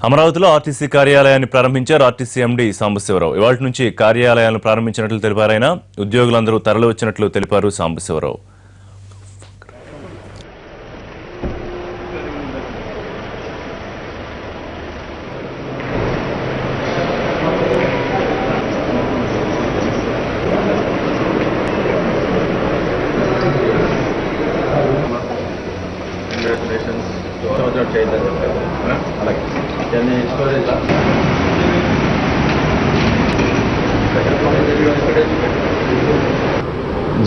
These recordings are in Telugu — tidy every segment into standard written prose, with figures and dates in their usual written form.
అమరావతిలో ఆర్టీసీ కార్యాలయాన్ని ప్రారంభించారు ఆర్టీసీ ఎండీ సాంబశివరావు. ఇవాళ నుంచి కార్యాలయాలను ప్రారంభించినట్లు తెలిపారు ఆయన. ఉద్యోగులందరూ తరలి వచ్చినట్లు తెలిపారు సాంబశివరావు.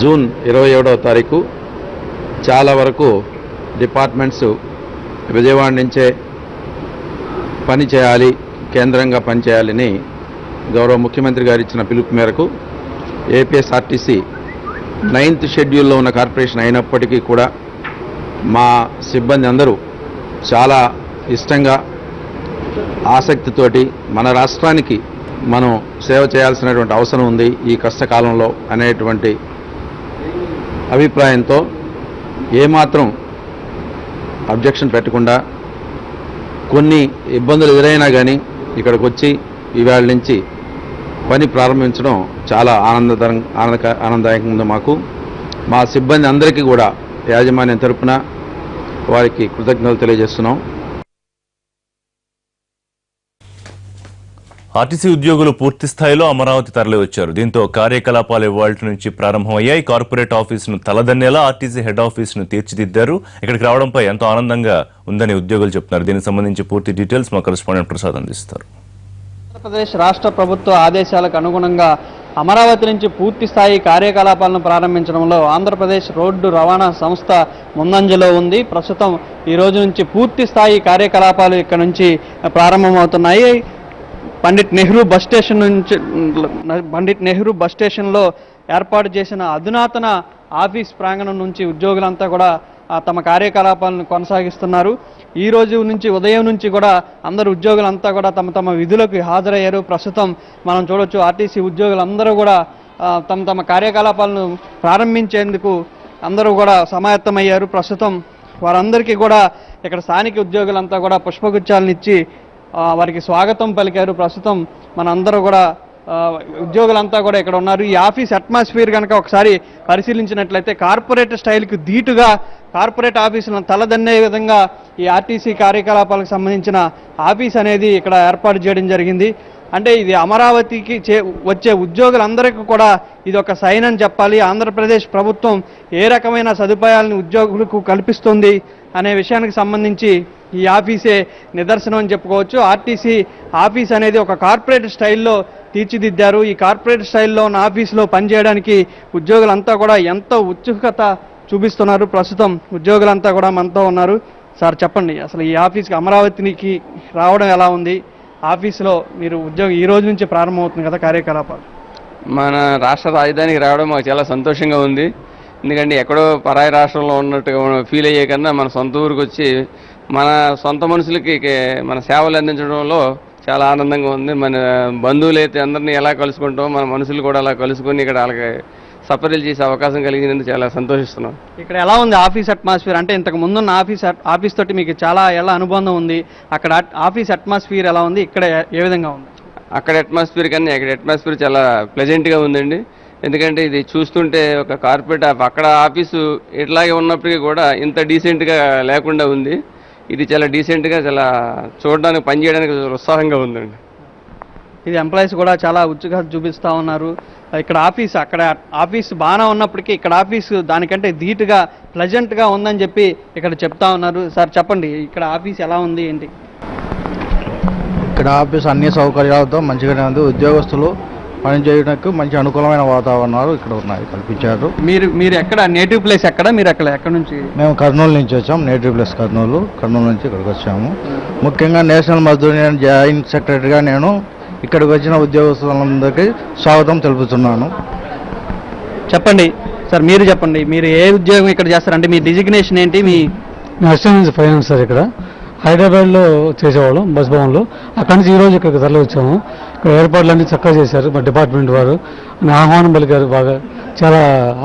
జూన్ 27వ తారీఖు చాలా వరకు డిపార్ట్మెంట్స్ విజయవాడ నుంచే పని చేయాలి, కేంద్రంగా పనిచేయాలని గౌరవ ముఖ్యమంత్రి గారు ఇచ్చిన పిలుపు మేరకు ఏపీఎస్ఆర్టీసీ 9th షెడ్యూల్లో ఉన్న కార్పొరేషన్ అయినప్పటికీ కూడా మా సిబ్బంది అందరూ చాలా ఇష్టంగా ఆసక్తితోటి మన రాష్ట్రానికి మనం సేవ చేయాల్సినటువంటి అవసరం ఉంది ఈ కష్టకాలంలో అనేటువంటి అభిప్రాయంతో ఏమాత్రం అబ్జెక్షన్ పెట్టకుండా కొన్ని ఇబ్బందులు ఎదురైనా కానీ ఇక్కడికి వచ్చి ఇవాళ నుంచి పని ప్రారంభించడం చాలా ఆనందదాయకంగా ఉంది మాకు. మా సిబ్బంది అందరికీ కూడా యాజమాన్యం తరపున వారికి కృతజ్ఞతలు తెలియజేస్తున్నాం. ఆర్టీసీ ఉద్యోగులు పూర్తి స్థాయిలో అమరావతి తరలి వచ్చారు. దీంతో కార్యకలాపాలు ఇవాళ్టి నుంచి ప్రారంభమయ్యాయి. కార్పొరేట్ ఆఫీసును తలదన్నేలా ఆర్టీసీ హెడ్ ఆఫీసును తీర్చిదిద్దారు. ఇక్కడికి రావడంపై ఎంతో ఆనందంగా ఉందని ఉద్యోగులు చెప్తున్నారు. దీనికి సంబంధించి పూర్తి డీటెయిల్స్ మా కరెస్పాండెంట్ ప్రసాద్ అందిస్తారు. ఆంధ్రప్రదేశ్ రాష్ట్ర ప్రభుత్వ ఆదేశాలకు అనుగుణంగా అమరావతి నుంచి పూర్తి స్థాయి కార్యకలాపాలను ప్రారంభించడంలో ఆంధ్రప్రదేశ్ రోడ్డు రవాణా సంస్థ ముందంజలో ఉంది. ప్రస్తుతం ఈ రోజు నుంచి పూర్తి స్థాయి కార్యకలాపాలు ఇక్కడ నుంచి ప్రారంభమవుతున్నాయి. పండిట్ నెహ్రూ బస్ స్టేషన్లో ఏర్పాటు చేసిన అధునాతన ఆఫీస్ ప్రాంగణం నుంచి ఉద్యోగులంతా కూడా తమ కార్యకలాపాలను కొనసాగిస్తున్నారు. ఈ రోజు నుంచి ఉదయం నుంచి కూడా అందరు ఉద్యోగులంతా కూడా తమ తమ విధులకు హాజరయ్యారు. ప్రస్తుతం మనం చూడొచ్చు ఆర్టీసీ ఉద్యోగులందరూ కూడా తమ తమ కార్యకలాపాలను ప్రారంభించేందుకు అందరూ కూడా సమాయత్తమయ్యారు. ప్రస్తుతం వారందరికీ కూడా ఇక్కడ స్థానిక ఉద్యోగులంతా కూడా పుష్పగుచ్చాలను ఇచ్చి వారికి స్వాగతం పలికారు. ప్రస్తుతం మనందరూ కూడా ఉద్యోగులంతా కూడా ఇక్కడ ఉన్నారు. ఈ ఆఫీస్ అట్మాస్ఫియర్ కనుక ఒకసారి పరిశీలించినట్లయితే కార్పొరేట్ స్టైల్కి ధీటుగా కార్పొరేట్ ఆఫీసులను తలదన్నే విధంగా ఈ ఆర్టీసీ కార్యకలాపాలకు సంబంధించిన ఆఫీస్ అనేది ఇక్కడ ఏర్పాటు చేయడం జరిగింది. అంటే ఇది అమరావతికి వచ్చే ఉద్యోగులందరికీ కూడా ఇది ఒక సైన్ అని చెప్పాలి. ఆంధ్రప్రదేశ్ ప్రభుత్వం ఏ రకమైన సదుపాయాలను ఉద్యోగులకు కల్పిస్తుంది అనే విషయానికి సంబంధించి ఈ ఆఫీసే నిదర్శనం అని చెప్పుకోవచ్చు. ఆర్టీసీ ఆఫీస్ అనేది ఒక కార్పొరేట్ స్టైల్లో తీర్చిదిద్దారు. ఈ కార్పొరేట్ స్టైల్లో ఉన్న ఆఫీసులో పనిచేయడానికి ఉద్యోగులంతా కూడా ఎంతో ఉత్సుకత చూపిస్తున్నారు. ప్రస్తుతం ఉద్యోగులంతా కూడా మనతో ఉన్నారు. సార్ చెప్పండి, అసలు ఈ ఆఫీస్కి అమరావతికి రావడం ఎలా ఉంది? ఆఫీసులో మీరు ఉద్యోగం ఈ రోజు నుంచి ప్రారంభమవుతుంది కదా కార్యకలాపాలు. మన రాష్ట్ర రాజధానికి రావడం మాకు చాలా సంతోషంగా ఉంది. ఎందుకంటే ఎక్కడో పరాయి రాష్ట్రంలో ఉన్నట్టుగా ఫీల్ అయ్యే కన్నా మన సొంత ఊరికి వచ్చి మన సొంత మనుషులకి మన సేవలు అందించడంలో చాలా ఆనందంగా ఉంది. మన బంధువులు అయితే అందరినీ ఎలా కలుసుకుంటామో మన మనుషులు కూడా అలా కలుసుకొని ఇక్కడ వాళ్ళకి సపర్యలు చేసే అవకాశం కలిగినందుకు చాలా సంతోషిస్తున్నాం. ఇక్కడ ఎలా ఉంది ఆఫీస్ అట్మాస్ఫియర్? అంటే ఇంతకు ముందున్న ఆఫీస్ తోటి మీకు చాలా ఎలా అనుబంధం ఉంది? అక్కడ ఆఫీస్ అట్మాస్ఫియర్ ఎలా ఉంది, ఇక్కడ ఏ విధంగా ఉంది? అక్కడ అట్మాస్ఫియర్ కన్నా ఇక్కడ అట్మాస్ఫియర్ చాలా ప్లెజెంట్గా ఉందండి. ఎందుకంటే ఇది చూస్తుంటే ఒక కార్పొరేట్ అక్కడ ఆఫీసు ఇట్లాగే ఉన్నప్పటికీ కూడా ఇంత డీసెంట్గా లేకుండా ఉంది. ఇది చాలా డీసెంట్గా చాలా చూడడానికి పనిచేయడానికి ఉత్సాహంగా ఉందండి. ఇది ఎంప్లాయీస్ కూడా చాలా ఉత్సుకత చూపిస్తూ ఉన్నారు. ఇక్కడ అక్కడ ఆఫీస్ బాగానే ఉన్నప్పటికీ ఇక్కడ ఆఫీసు దానికంటే ధీటుగా ప్లెజెంట్గా ఉందని చెప్పి ఇక్కడ చెప్తా ఉన్నారు. సార్ చెప్పండి, ఇక్కడ ఆఫీస్ ఎలా ఉంది ఏంటి? ఇక్కడ ఆఫీస్ అన్ని సౌకర్యాలతో మంచిగానే ఉంది. ఉద్యోగస్తులు పనిచేయడానికి మంచి అనుకూలమైన వాతావరణాలు ఇక్కడ ఉన్నాయి, కల్పించారు. మీరు ఎక్కడ నేటివ్ ప్లేస్ ఎక్కడ? మీరు ఎక్కడ నుంచి? మేము కర్నూలు నుంచి వచ్చాము. నేటివ్ ప్లేస్ కర్నూలు నుంచి ఇక్కడికి వచ్చాము. ముఖ్యంగా నేషనల్ మజ్దూర్ యూనియన్ జాయింట్ సెక్రటరీగా నేను ఇక్కడికి వచ్చిన ఉద్యోగస్తులందరికీ స్వాగతం తెలుపుతున్నాను. చెప్పండి సార్, మీరు చెప్పండి, మీరు ఏ ఉద్యోగం ఇక్కడ చేస్తారంటే మీ డిజిగ్నేషన్ ఏంటి? మీ అసిస్టెంట్ ఫైనాన్స్ సార్. ఇక్కడ హైదరాబాద్లో చేసేవాళ్ళం బస్ భవన్లో. అక్కడి నుంచి ఈరోజు ఇక్కడికి తరలి వచ్చాము. ఇక్కడ ఏర్పాట్లన్నీ చక్కగా చేశారు మా డిపార్ట్మెంట్ వారు. ఆహ్వానం పలికారు. బాగా చాలా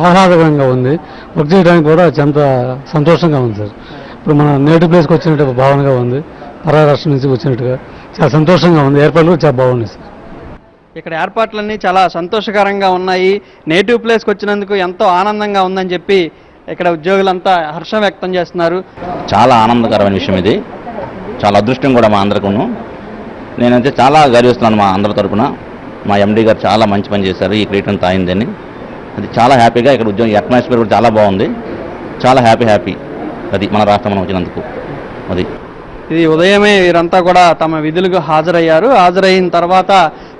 ఆహ్లాదకరంగా ఉంది. వర్క్ చేయడానికి కూడా చాలా సంతోషంగా ఉంది సార్. ఇప్పుడు మన నేటివ్ ప్లేస్కి వచ్చినట్టు భావనగా ఉంది. పరాయి రాష్ట్రం నుంచి వచ్చినట్టుగా చాలా సంతోషంగా ఉంది. ఏర్పాట్లు చాలా బాగున్నాయి సార్. ఇక్కడ ఏర్పాట్లన్నీ చాలా సంతోషకరంగా ఉన్నాయి. నేటివ్ ప్లేస్కి వచ్చినందుకు ఎంతో ఆనందంగా ఉందని చెప్పి ఇక్కడ ఉద్యోగులంతా హర్షం వ్యక్తం చేస్తున్నారు. చాలా ఆనందకరమైన విషయం ఇది. చాలా అదృష్టం కూడా మా అందరికీను. నేనైతే చాలా గర్విస్తున్నాను మా అందరి తరపున. మా ఎండీ గారు చాలా మంచి పని చేశారు ఈ క్రీడను తాయిందని. అది చాలా హ్యాపీగా ఇక్కడ ఉద్యోగం అట్మాస్ఫియర్ కూడా చాలా బాగుంది. చాలా హ్యాపీ అది మన రాష్ట్రం వచ్చినందుకు. అది ఇది ఉదయమే వీరంతా కూడా తమ విధులకు హాజరయ్యారు. హాజరైన తర్వాత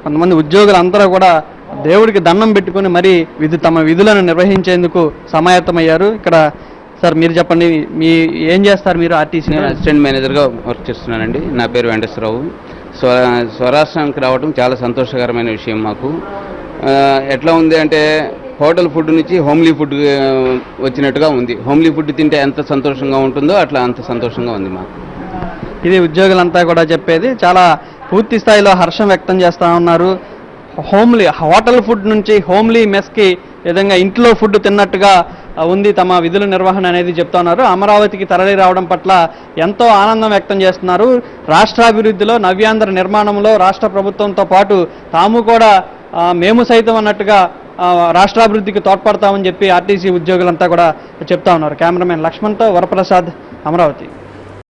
కొంతమంది ఉద్యోగులందరూ కూడా దేవుడికి దండం పెట్టుకుని మరి తమ విధులను నిర్వహించేందుకు సమాయత్తమయ్యారు. ఇక్కడ సార్ మీరు చెప్పండి, ఏం చేస్తారు మీరు ఆర్టీసీ? నేను అసిస్టెంట్ మేనేజర్గా వర్క్ చేస్తున్నానండి. నా పేరు వెంకటేశ్వరరావు. స్వరాష్ట్రానికి రావడం చాలా సంతోషకరమైన విషయం మాకు. ఎట్లా ఉంది అంటే హోటల్ ఫుడ్ నుంచి హోమ్లీ ఫుడ్ వచ్చినట్టుగా ఉంది. హోమ్లీ ఫుడ్ తింటే ఎంత సంతోషంగా ఉంటుందో అట్లా అంత సంతోషంగా ఉంది మాకు. ఇది ఉద్యోగులంతా కూడా చెప్పేది. చాలా పూర్తి స్థాయిలో హర్షం వ్యక్తం చేస్తూ ఉన్నారు. హోటల్ ఫుడ్ నుంచి హోమ్లీ మెస్కి విధంగా ఇంట్లో ఫుడ్ తిన్నట్టుగా ఉంది తమ విధుల నిర్వహణ అనేది చెప్తా ఉన్నారు. అమరావతికి తరలి రావడం పట్ల ఎంతో ఆనందం వ్యక్తం చేస్తున్నారు. రాష్ట్రాభివృద్ధిలో నవ్యాంధ్ర నిర్మాణంలో రాష్ట్ర ప్రభుత్వంతో పాటు తాము కూడా మేము సైతం అన్నట్టుగా రాష్ట్రాభివృద్ధికి తోడ్పడతామని చెప్పి ఆర్టీసీ ఉద్యోగులంతా కూడా చెప్తా ఉన్నారు. కెమెరామెన్ లక్ష్మణ్తో వరప్రసాద్, అమరావతి.